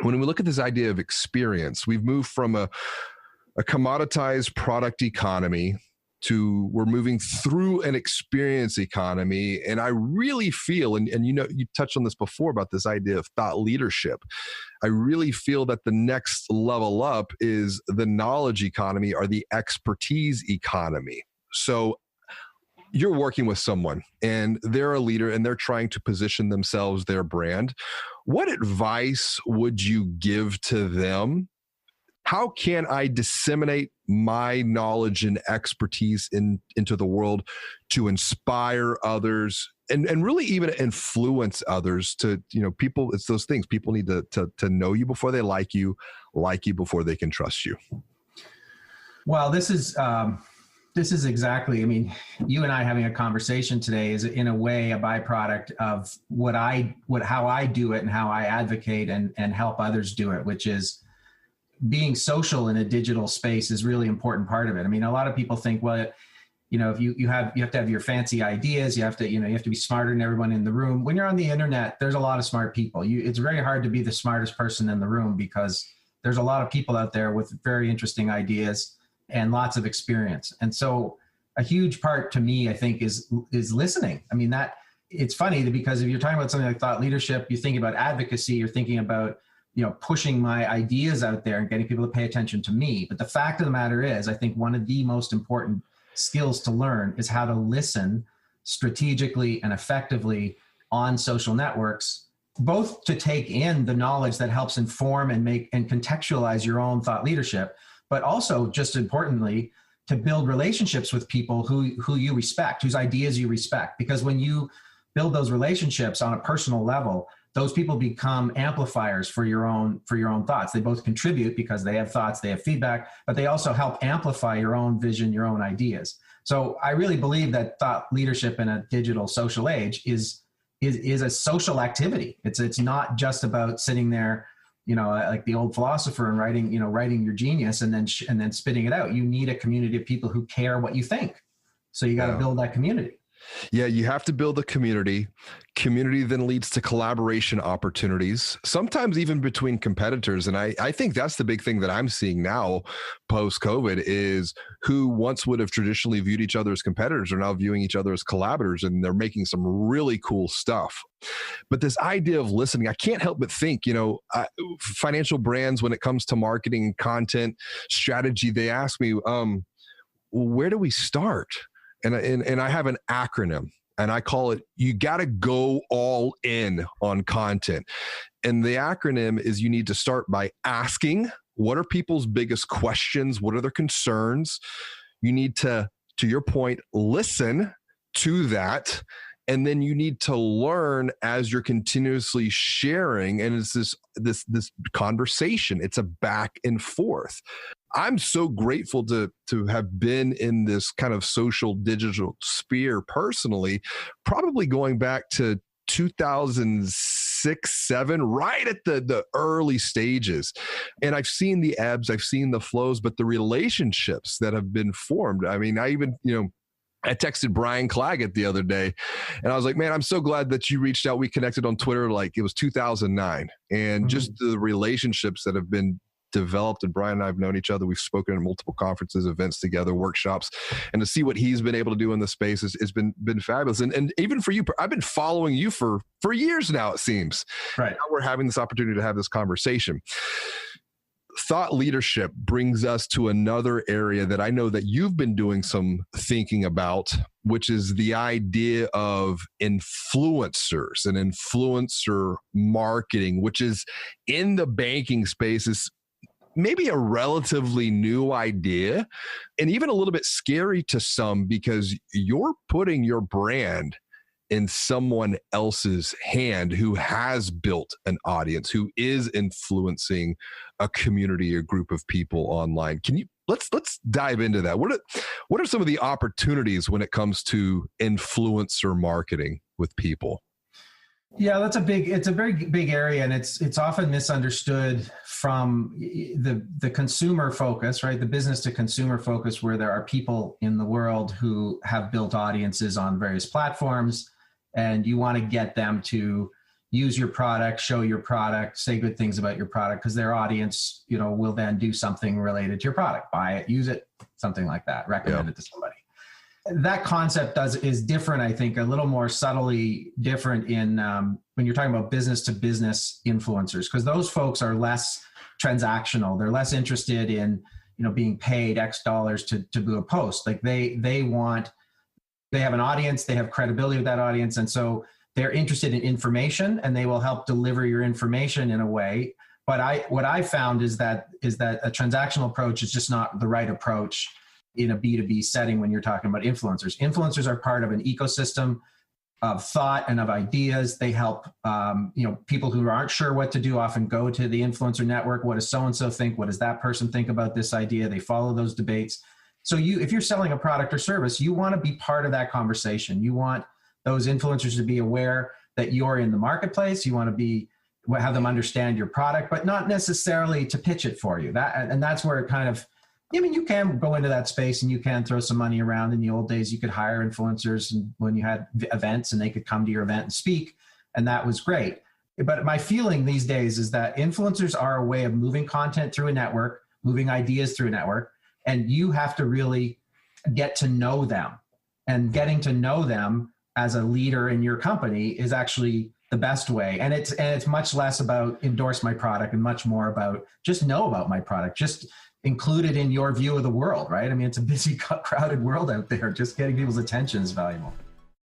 when we look at this idea of experience, we've moved from a commoditized product economy to we're moving through an experience economy. And I really feel, and you touched on this before about this idea of thought leadership. I really feel that the next level up is the knowledge economy or the expertise economy. So you're working with someone and they're a leader and they're trying to position themselves, their brand. What advice would you give to them? How can I disseminate my knowledge and expertise into the world to inspire others and really even influence others to, people, it's those things. People need to know you before they like you before they can trust you. Well, this is exactly, you and I having a conversation today is in a way a byproduct of how I do it and how I advocate and help others do it, which is being social in a digital space is really important part of it. A lot of people think, well, if you have to have your fancy ideas, you have to be smarter than everyone in the room. When you're on the internet, there's a lot of smart people. It's very hard to be the smartest person in the room because there's a lot of people out there with very interesting ideas and lots of experience. And so a huge part to me, I think, is listening. That it's funny because if you're talking about something like thought leadership, you're thinking about advocacy, you're thinking about pushing my ideas out there and getting people to pay attention to me. But the fact of the matter is, I think one of the most important skills to learn is how to listen strategically and effectively on social networks, both to take in the knowledge that helps inform and make and contextualize your own thought leadership, but also just importantly, to build relationships with people who you respect, whose ideas you respect. Because when you build those relationships on a personal level, those people become amplifiers for your own thoughts. They both contribute because they have thoughts, they have feedback, but they also help amplify your own vision, your own ideas. So I really believe that thought leadership in a digital social age is a social activity. It's not just about sitting there, like the old philosopher and writing your genius and then spitting it out. You need a community of people who care what you think. So you got to build that community. Yeah, you have to build a community. Community then leads to collaboration opportunities, sometimes even between competitors. And I think that's the big thing that I'm seeing now post-COVID is who once would have traditionally viewed each other as competitors are now viewing each other as collaborators, and they're making some really cool stuff. But this idea of listening, I can't help but think, financial brands, when it comes to marketing and content strategy, they ask me, where do we start? And I have an acronym, and I call it, you got to go all in on content. And the acronym is you need to start by asking, what are people's biggest questions? What are their concerns? You need to your point, listen to that. And then you need to learn as you're continuously sharing. And it's this conversation. It's a back and forth. I'm so grateful to have been in this kind of social digital sphere personally, probably going back to 2006, 2007, right at the early stages. And I've seen the ebbs, I've seen the flows, but the relationships that have been formed. I even, I texted Brian Claggett the other day and I was like, man, I'm so glad that you reached out. We connected on Twitter, like it was 2009. And just the relationships that have been developed, and Brian and I have known each other. We've spoken at multiple conferences, events together, workshops, and to see what he's been able to do in the space has been fabulous. And even for you, I've been following you for years now, it seems. Right. Now we're having this opportunity to have this conversation. Thought leadership brings us to another area that I know that you've been doing some thinking about, which is the idea of influencers and influencer marketing, which is in the banking space is maybe a relatively new idea and even a little bit scary to some because you're putting your brand in someone else's hand who has built an audience, who is influencing a community, a group of people online. Let's dive into that. What are some of the opportunities when it comes to influencer marketing with people? Yeah, it's a very big area, and it's often misunderstood from the consumer focus, right? The business to consumer focus, where there are people in the world who have built audiences on various platforms, and you want to get them to, use your product, show your product, say good things about your product, because their audience, will then do something related to your product, buy it, use it, something like that, recommend it to somebody. That concept is different, I think, a little more subtly different in when you're talking about business to business influencers, because those folks are less transactional. They're less interested in, being paid X dollars to do a post. Like they have an audience, they have credibility with that audience. And so they're interested in information, and they will help deliver your information in a way. But what I found is that a transactional approach is just not the right approach in a B2B setting when you're talking about influencers. Influencers are part of an ecosystem of thought and of ideas. They help, people who aren't sure what to do often go to the influencer network. What does so-and-so think? What does that person think about this idea? They follow those debates. So if you're selling a product or service, you want to be part of that conversation. You want those influencers to be aware that you're in the marketplace. You want to have them understand your product, but not necessarily to pitch it for you. That's where it kind of, you can go into that space and you can throw some money around. In the old days, you could hire influencers, and when you had events, and they could come to your event and speak, and that was great. But my feeling these days is that influencers are a way of moving content through a network, moving ideas through a network, and you have to really get to know them. And getting to know them as a leader in your company is actually the best way. And it's much less about endorse my product and much more about just know about my product, just include it in your view of the world, right? I mean, it's a busy, crowded world out there. Just getting people's attention is valuable.